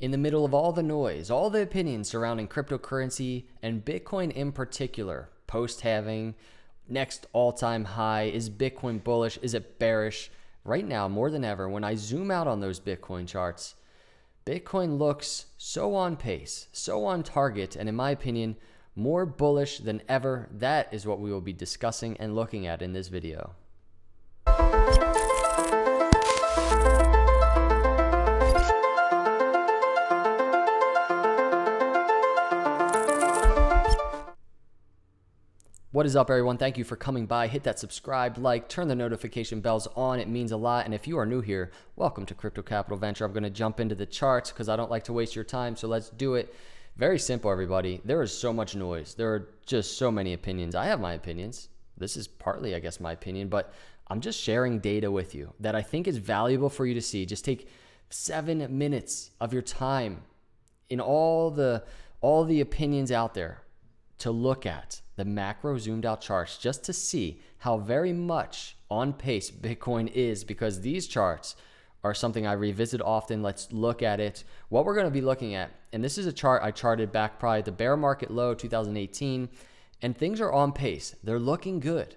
In the middle of all the noise, all the opinions surrounding cryptocurrency and Bitcoin in particular, post-halving, next all-time high, is Bitcoin bullish, is it bearish? Right now, more than ever, when I zoom out on those Bitcoin charts, Bitcoin looks so on pace, so on target, and in my opinion, more bullish than ever. That is what we will be discussing and looking at in this video. What is up, everyone? Thank you for coming by. Hit that subscribe, like, turn the notification bells on. It means a lot. And if you are new here, welcome to Crypto Capital Venture. I'm going to jump into the charts because I don't like to waste your time. So let's do it. Very simple, everybody. There is so much noise. There are just so many opinions. I have my opinions. This is partly, I guess, my opinion, but I'm just sharing data with you that I think is valuable for you to see. Just take 7 minutes of your time in all the opinions out there to look at the macro zoomed out charts just to see how very much on pace Bitcoin is, because these charts are something I revisit often. Let's look at it. What we're going to be looking at, and this is a chart I charted back probably at the bear market low 2018, and things are on pace. They're looking good.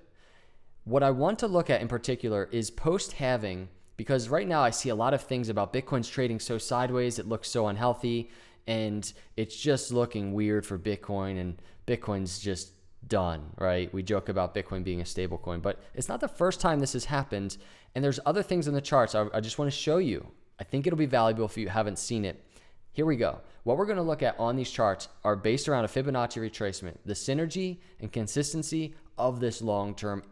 What I want to look at in particular is post-halving, because right now I see a lot of things about Bitcoin's trading so sideways, it looks so unhealthy, and it's just looking weird for Bitcoin, and Bitcoin's just done, right? We joke about Bitcoin being a stable coin, but it's not the first time this has happened. And there's other things in the charts I just want to show you. I think it'll be valuable if you haven't seen it. Here we go. What we're going to look at on these charts are based around a Fibonacci retracement, the synergy and consistency of this long-term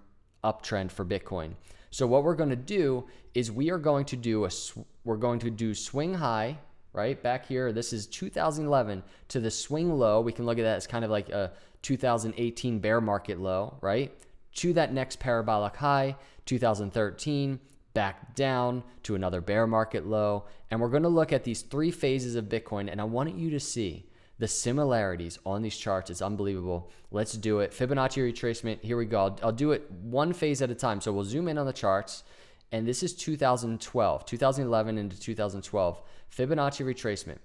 uptrend for Bitcoin. So what we're going to do is we're going to do swing high, right? Back here, this is 2011 to the swing low. We can look at that as kind of like a 2018 bear market low, right? To that next parabolic high, 2013, back down to another bear market low. And we're going to look at these 3 phases of Bitcoin, and I want you to see the similarities on these charts. It's unbelievable. Let's do it. Fibonacci retracement. Here we go. I'll do it one phase at a time. So we'll zoom in on the charts. And this is 2011 into 2012. Fibonacci retracement.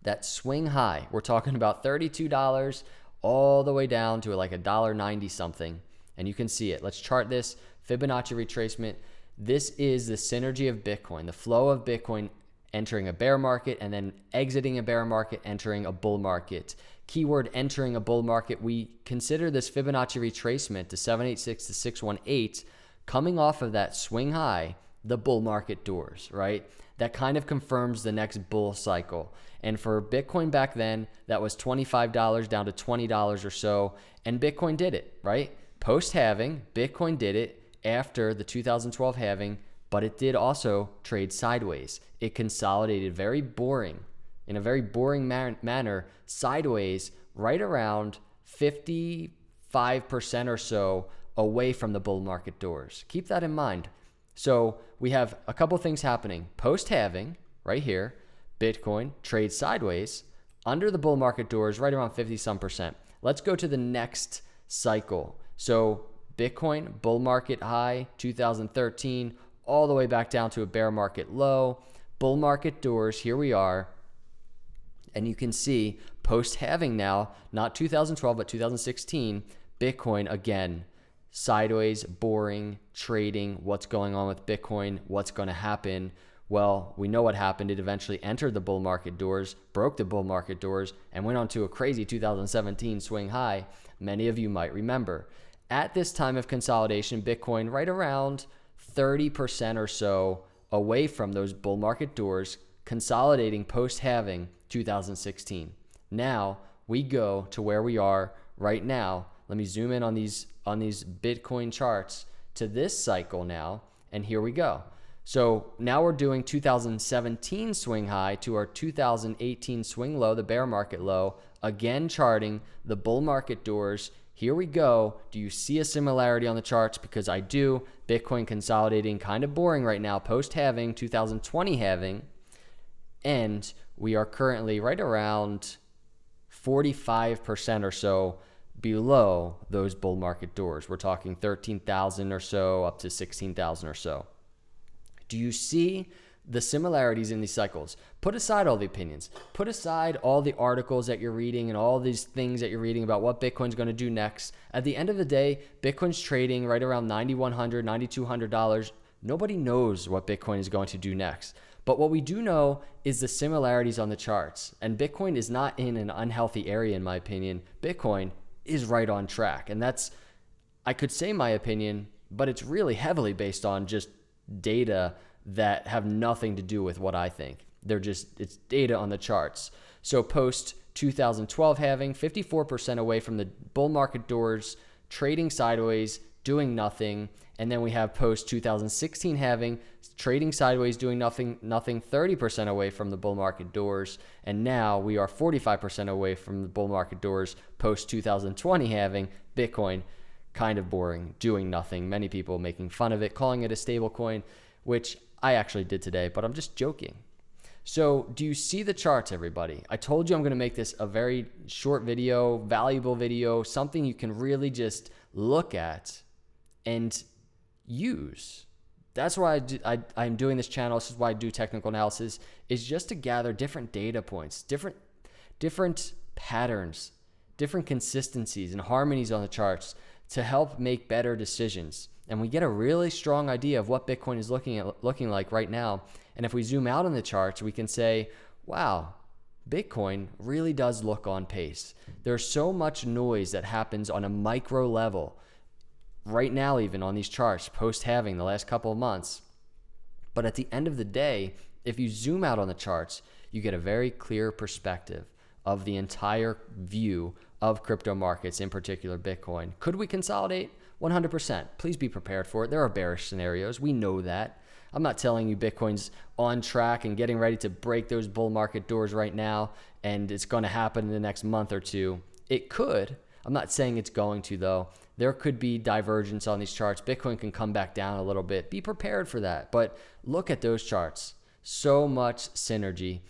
That swing high, we're talking about $32 all the way down to like $1.90 something. And you can see it. Let's chart this. Fibonacci retracement. This is the synergy of Bitcoin, the flow of Bitcoin entering a bear market and then exiting a bear market, entering a bull market. Keyword entering a bull market. We consider this Fibonacci retracement to 786 to 618 coming off of that swing high, the bull market doors, right? That kind of confirms the next bull cycle. And for Bitcoin back then, that was $25 down to $20 or so. And Bitcoin did it, right? Post-halving, Bitcoin did it after the 2012 halving, but it did also trade sideways. It consolidated in a very boring manner, sideways, right around 55% or so away from the bull market doors. Keep that in mind. So we have a couple things happening. Post-halving, right here, Bitcoin trades sideways under the bull market doors, right around 50-some%. Let's go to the next cycle. So Bitcoin, bull market high, 2013, all the way back down to a bear market low. Bull market doors, here we are. And you can see post-halving now, not 2012, but 2016, Bitcoin again, sideways, boring, trading, what's going on with Bitcoin, what's going to happen. Well, we know what happened. It eventually entered the bull market doors, broke the bull market doors, and went on to a crazy 2017 swing high. Many of you might remember. At this time of consolidation, Bitcoin right around 30% or so away from those bull market doors, consolidating post-halving 2016. Now we go to where we are right now. Let me zoom in on these Bitcoin charts to this cycle now, and here we go. So now we're doing 2017 swing high to our 2018 swing low, the bear market low, again charting the bull market doors. Here we go. Do you see a similarity on the charts? Because I do. Bitcoin consolidating, kind of boring right now, post-halving, 2020 halving, and we are currently right around 45% or so below those bull market doors. We're talking 13,000 or so up to 16,000 or so. Do you see the similarities in these cycles. Put aside all the opinions. Put aside all the articles that you're reading and all these things that you're reading about what Bitcoin's going to do next. At the end of the day, Bitcoin's trading right around $9,100, $9,200. Nobody knows what Bitcoin is going to do next. But what we do know is the similarities on the charts. And Bitcoin is not in an unhealthy area, in my opinion. Bitcoin is right on track. And that's, I could say my opinion, but it's really heavily based on just data that have nothing to do with what I think. It's data on the charts. So post 2012 halving, 54% away from the bull market doors, trading sideways, doing nothing. And then we have post 2016 halving, trading sideways, doing nothing, 30% away from the bull market doors. And now we are 45% away from the bull market doors post 2020 halving, Bitcoin kind of boring, doing nothing. Many people making fun of it, calling it a stable coin, which I actually did today, but I'm just joking. So do you see the charts, everybody? I told you I'm going to make this a very short video, valuable video, something you can really just look at and use. That's why I'm doing this channel. This is why I do technical analysis, is just to gather different data points, different patterns, different consistencies and harmonies on the charts to help make better decisions. And we get a really strong idea of what Bitcoin is looking like right now. And if we zoom out on the charts, we can say, wow, Bitcoin really does look on pace. There's so much noise that happens on a micro level right now, even on these charts, post-halving the last couple of months. But at the end of the day, if you zoom out on the charts, you get a very clear perspective of the entire view of crypto markets, in particular Bitcoin. Could we consolidate? 100%. Please be prepared for it. There are bearish scenarios. We know that. I'm not telling you Bitcoin's on track and getting ready to break those bull market doors right now and it's going to happen in the next month or two. It could. I'm not saying it's going to, though. There could be divergence on these charts. Bitcoin can come back down a little bit. Be prepared for that. But look at those charts. So much synergy.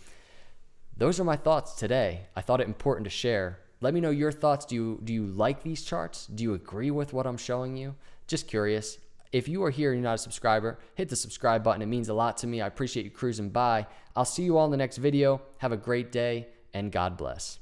Those are my thoughts today. I thought it important to share. Let me know your thoughts. Do you like these charts? Do you agree with what I'm showing you? Just curious. If you are here and you're not a subscriber, hit the subscribe button. It means a lot to me. I appreciate you cruising by. I'll see you all in the next video. Have a great day and God bless.